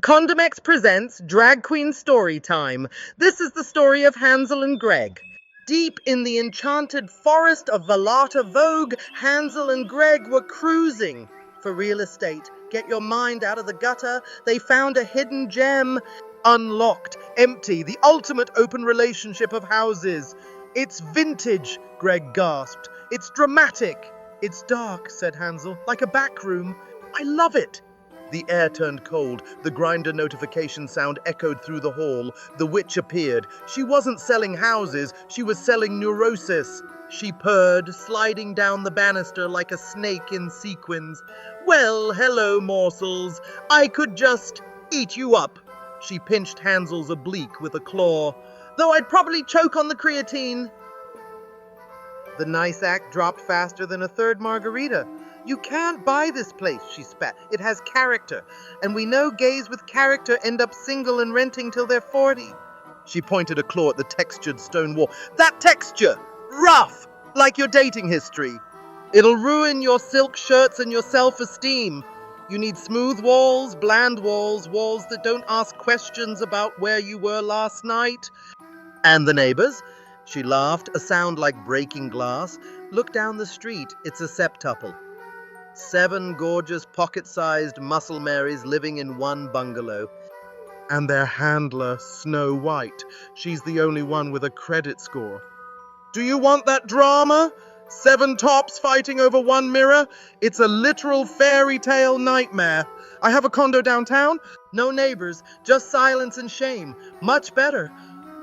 Condomex presents Drag Queen Story Time. This is the story of Hanzel and Greg. Deep in the enchanted forest of Valata Vogue, Hanzel and Greg were cruising for real estate. Get your mind out of the gutter. They found a hidden gem. Unlocked, empty, the ultimate open relationship of houses. It's vintage, Greg gasped. It's dramatic. It's dark, said Hanzel, like a back room. I love it. The air turned cold. The grinder notification sound echoed through the hall. The witch appeared. She wasn't selling houses. She was selling neurosis. She purred, sliding down the banister like a snake in sequins. Well, hello, morsels. I could just eat you up. She pinched Hansel's oblique with a claw. Though I'd probably choke on the creatine. The nice act dropped faster than a third margarita. You can't buy this place, she spat. It has character. And we know gays with character end up single and renting till they're 40. She pointed a claw at the textured stone wall. That texture! Rough! Like your dating history. It'll ruin your silk shirts and your self-esteem. You need smooth walls, bland walls, walls that don't ask questions about where you were last night. And the neighbors? She laughed, a sound like breaking glass. Look down the street. It's a septuple. 7 gorgeous pocket-sized muscle Marys living in one bungalow. And their handler, Snow White. She's the only one with a credit score. Do you want that drama? 7 tops fighting over one mirror? It's a literal fairy tale nightmare. I have a condo downtown. No neighbors, just silence and shame. Much better.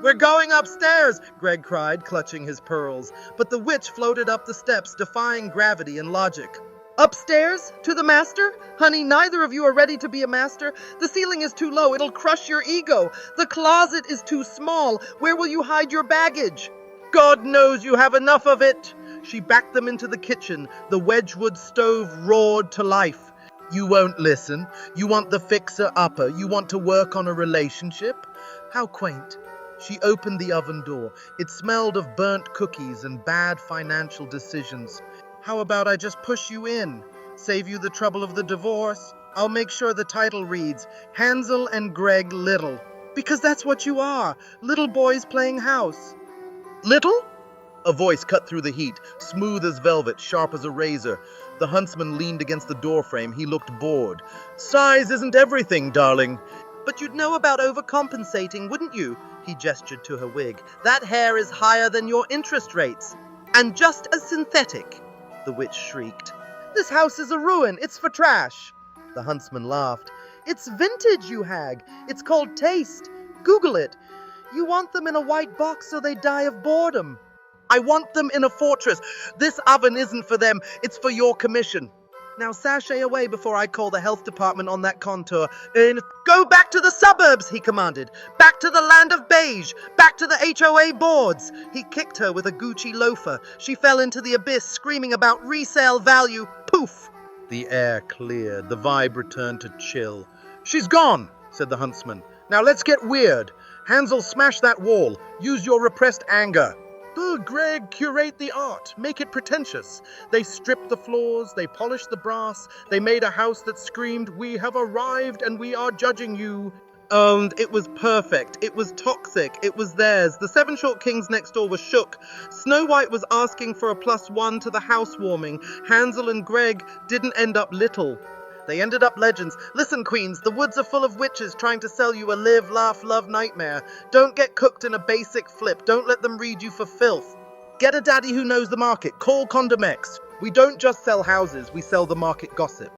We're going upstairs, Greg cried, clutching his pearls. But the witch floated up the steps, defying gravity and logic. Upstairs? To the master? Honey, neither of you are ready to be a master. The ceiling is too low. It'll crush your ego. The closet is too small. Where will you hide your baggage? God knows you have enough of it. She backed them into the kitchen. The Wedgwood stove roared to life. You won't listen. You want the fixer-upper. You want to work on a relationship? How quaint. She opened the oven door. It smelled of burnt cookies and bad financial decisions. How about I just push you in? Save you the trouble of the divorce? I'll make sure the title reads, Hanzel and Greg Little. Because that's what you are. Little boys playing house. Little? A voice cut through the heat, smooth as velvet, sharp as a razor. The huntsman leaned against the doorframe. He looked bored. Size isn't everything, darling. But you'd know about overcompensating, wouldn't you? He gestured to her wig. That hair is higher than your interest rates. And just as synthetic. The witch shrieked. This house is a ruin. It's for trash. The huntsman laughed. It's vintage, you hag. It's called taste. Google it. You want them in a white box so they die of boredom. I want them in a fortress. This oven isn't for them. It's for your commission. Now sashay away before I call the health department on that contour. Go back to the suburbs, he commanded. Back to the land of beige. Back to the HOA boards. He kicked her with a Gucci loafer. She fell into the abyss, screaming about resale value. Poof! The air cleared. The vibe returned to chill. She's gone, said the huntsman. Now let's get weird. Hanzel, smash that wall. Use your repressed anger. Greg, curate the art. Make it pretentious. They stripped the floors. They polished the brass. They made a house that screamed, we have arrived and we are judging you. And it was perfect. It was toxic. It was theirs. The 7 short kings next door were shook. Snow White was asking for a +1 to the housewarming. Hanzel and Greg didn't end up little. They ended up legends. Listen, queens, the woods are full of witches trying to sell you a live, laugh, love nightmare. Don't get cooked in a basic flip. Don't let them read you for filth. Get a daddy who knows the market. Call Condomex. We don't just sell houses, we sell the market gossip.